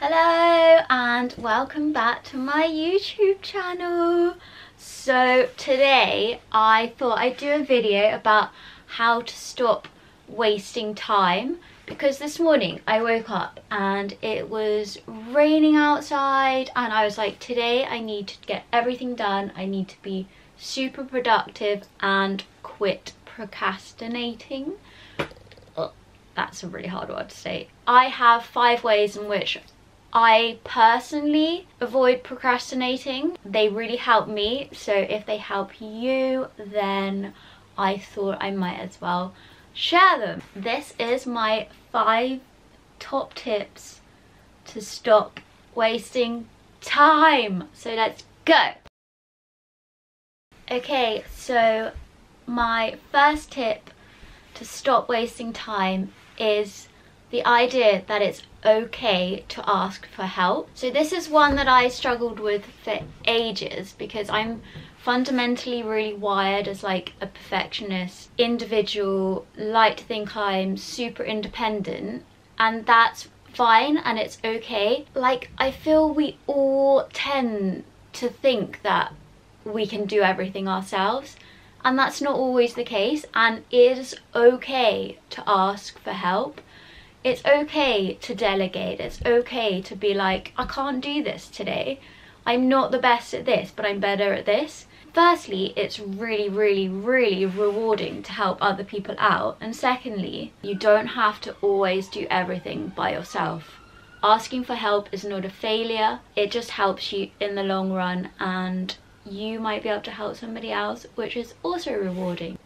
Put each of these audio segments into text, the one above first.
Hello and welcome back to my YouTube channel. So today I thought I'd do a video about how to stop wasting time, because this morning I woke up and it was raining outside and I was like, today I need to get everything done. I need to be super productive and quit procrastinating. Oh, that's a really hard word to say. I have 5 ways in which I personally avoid procrastinating. They really help me, so if they help you, then I thought I might as well share them. This is my 5 top tips to stop wasting time. So let's go. Okay, so my first tip to stop wasting time is the idea that it's okay to ask for help. So this is one that I struggled with for ages, because I'm fundamentally really wired as like a perfectionist individual, like to think I'm super independent, and that's fine and it's okay. Like, I feel we all tend to think that we can do everything ourselves, and that's not always the case, and it is okay to ask for help. It's okay to delegate. It's okay to be like, I can't do this today. I'm not the best at this, but I'm better at this. Firstly, it's really rewarding to help other people out. And secondly, you don't have to always do everything by yourself. Asking for help is not a failure. It just helps you in the long run, and you might be able to help somebody else, which is also rewarding.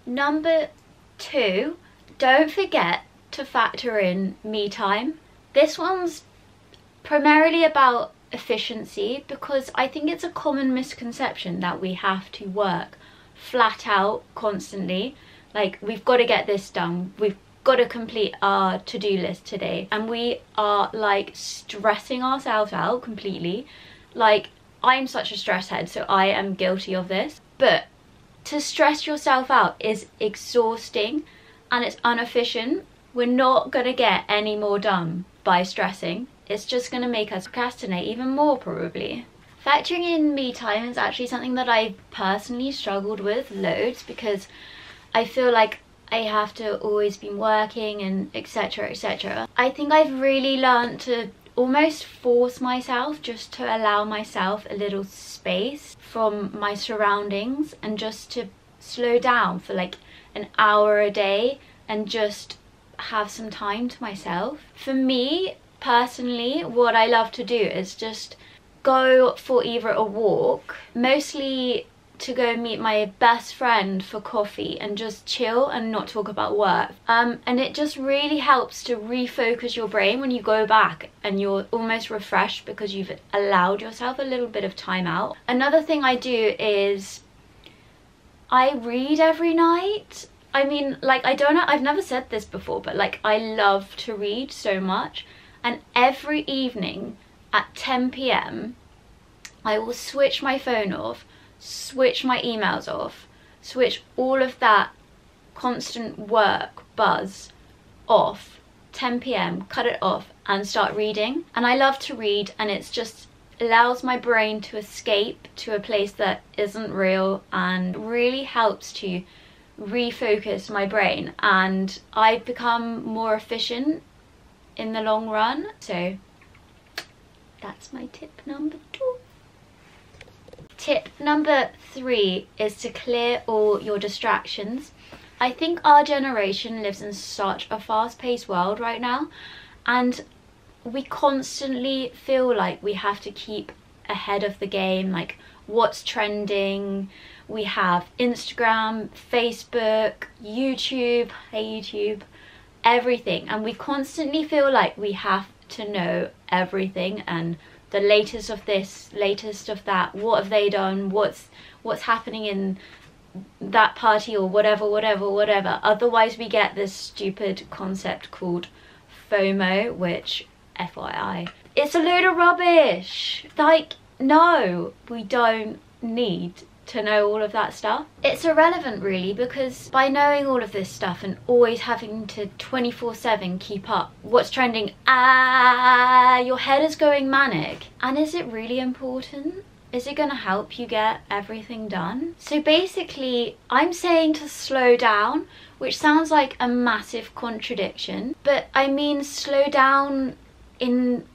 Number 2, don't forget to factor in me time. This one's primarily about efficiency, because I think it's a common misconception that we have to work flat out constantly. Like, we've got to get this done, we've got to complete our to-do list today, and we are like stressing ourselves out completely. Like, I'm such a stress head, so I am guilty of this, but to stress yourself out is exhausting and it's inefficient. We're not going to get any more done by stressing. It's just going to make us procrastinate even more, probably. Factoring in me time is actually something that I've personally struggled with loads, because I feel like I have to always be working and etc, etc. I think I've really learned to almost force myself just to allow myself a little space from my surroundings, and just to slow down for like an hour a day and just have some time to myself. For me personally, what I love to do is just go for either a walk, mostly to go meet my best friend for coffee and just chill and not talk about work. And it just really helps to refocus your brain when you go back and you're almost refreshed because you've allowed yourself a little bit of time out. Another thing I do is I read every night. I mean, like, I don't know, I've never said this before, but like, I love to read so much, and every evening at 10 p.m. I will switch my phone off, switch my emails off, switch all of that constant work buzz off. 10 p.m, cut it off and start reading. And I love to read, and it's just allows my brain to escape to a place that isn't real, and really helps to refocus my brain, and I've become more efficient in the long run. So that's my tip number 2. Tip number 3 is to clear all your distractions. I think our generation lives in such a fast-paced world right now, and we constantly feel like we have to keep ahead of the game, like what's trending. We have Instagram, Facebook, YouTube, hey YouTube, everything, and we constantly feel like we have to know everything, and the latest of this, latest of that, what have they done, what's happening in that party, or whatever. Otherwise we get this stupid concept called FOMO, which, FYI, it's a load of rubbish. Like, no, we don't need to know all of that stuff. It's irrelevant really, because by knowing all of this stuff and always having to 24/7 keep up what's trending, your head is going manic. And is it really important? Is it going to help you get everything done? So basically, I'm saying to slow down, which sounds like a massive contradiction, but I mean slow down in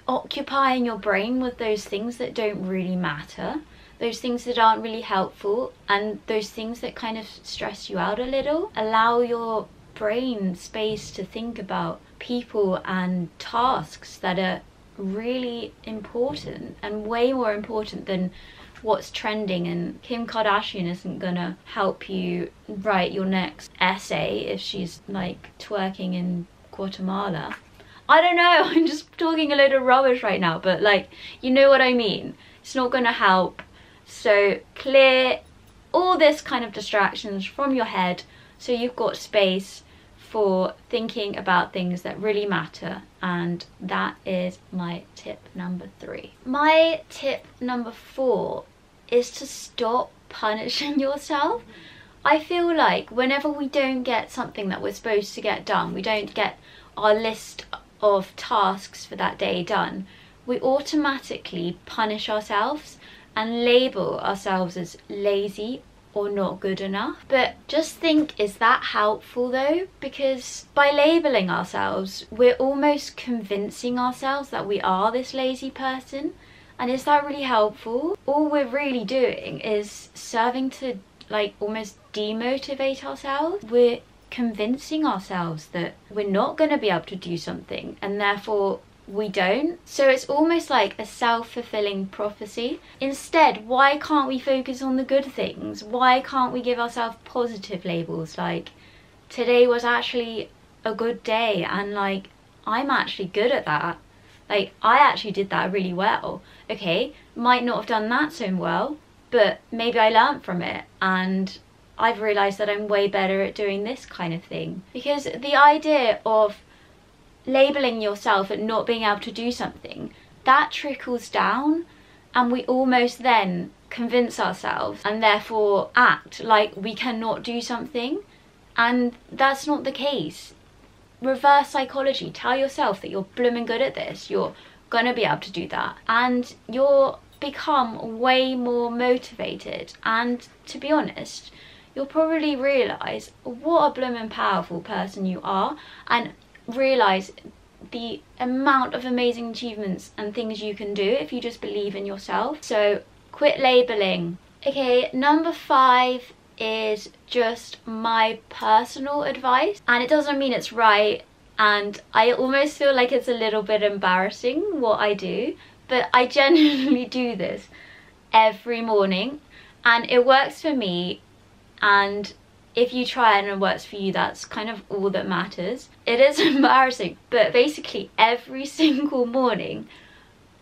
occupying your brain with those things that don't really matter, those things that aren't really helpful, and those things that kind of stress you out a little. Allow your brain space to think about people and tasks that are really important and way more important than what's trending. And Kim Kardashian isn't gonna help you write your next essay if she's like twerking in Guatemala. I don't know, I'm just talking a load of rubbish right now, but like, you know what I mean. It's not gonna help. So clear all this kind of distractions from your head so you've got space for thinking about things that really matter. And that is my tip number 3. My tip number 4 is to stop punishing yourself. I feel like whenever we don't get something that we're supposed to get done, we don't get our list of tasks for that day done, we automatically punish ourselves and label ourselves as lazy or not good enough. But just think, is that helpful though? Because by labeling ourselves, we're almost convincing ourselves that we are this lazy person. And is that really helpful? All we're really doing is serving to like almost demotivate ourselves. We're convincing ourselves that we're not going to be able to do something, and therefore we don't. So it's almost like a self-fulfilling prophecy. Instead, why can't we focus on the good things? Why can't we give ourselves positive labels like, today was actually a good day, and like, I'm actually good at that. Like, I actually did that really well. Okay, might not have done that so well, but maybe I learned from it, and I've realised that I'm way better at doing this kind of thing. Because the idea of labelling yourself and not being able to do something, that trickles down, and we almost then convince ourselves and therefore act like we cannot do something, and that's not the case. Reverse psychology. Tell yourself that you're blooming good at this, you're gonna be able to do that, and you'll become way more motivated. And to be honest, you'll probably realise what a blooming powerful person you are, and realise the amount of amazing achievements and things you can do if you just believe in yourself. So quit labelling. Okay, number 5 is just my personal advice, and it doesn't mean it's right, and I almost feel like it's a little bit embarrassing what I do, but I genuinely do this every morning and it works for me. And if you try it and it works for you, that's kind of all that matters. It is embarrassing, but basically every single morning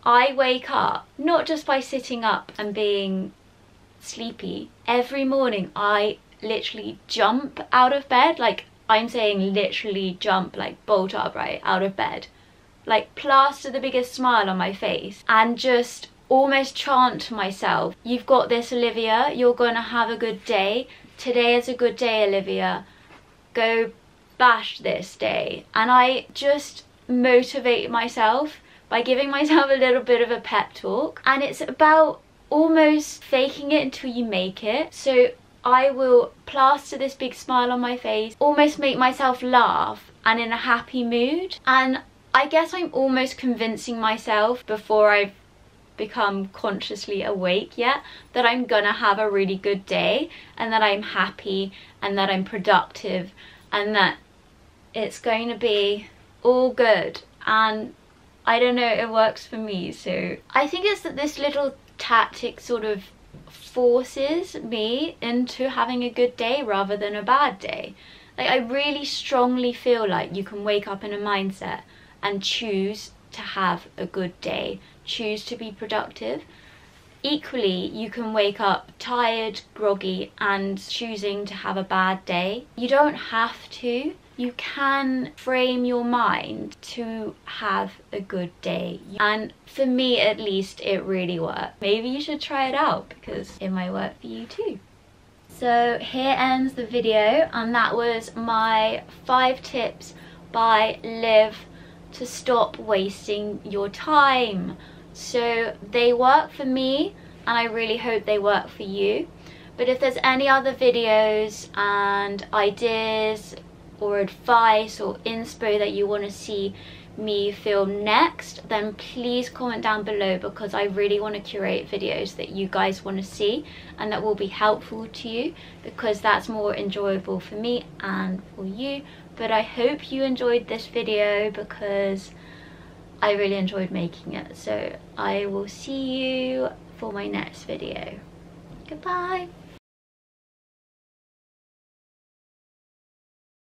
I wake up, not just by sitting up and being sleepy. Every morning I literally jump out of bed. Like, I'm saying literally jump, like bolt upright out of bed, like plaster the biggest smile on my face, and just almost chant to myself, you've got this, Olivia, you're gonna have a good day. Today is a good day, Olivia. Go bash this day. And I just motivate myself by giving myself a little bit of a pep talk. And it's about almost faking it until you make it. So I will plaster this big smile on my face, almost make myself laugh and in a happy mood. And I guess I'm almost convincing myself before I've become consciously awake yet that I'm gonna have a really good day, and that I'm happy, and that I'm productive, and that it's going to be all good. And I don't know, it works for me. So I think it's that this little tactic sort of forces me into having a good day rather than a bad day. Like, I really strongly feel like you can wake up in a mindset and choose to have a good day, choose to be productive. Equally, you can wake up tired, groggy, and choosing to have a bad day. You don't have to. you can frame your mind to have a good day. And for me at least, it really worked. Maybe you should try it out because it might work for you too. So here ends the video, and that was my 5 tips by Liv to stop wasting your time. So they work for me, and I really hope they work for you. But if there's any other videos and ideas or advice or inspo that you want to see me film next, then please comment down below, because I really want to curate videos that you guys want to see and that will be helpful to you, because that's more enjoyable for me and for you. But I hope you enjoyed this video because I really enjoyed making it. So I will see you for my next video. Goodbye.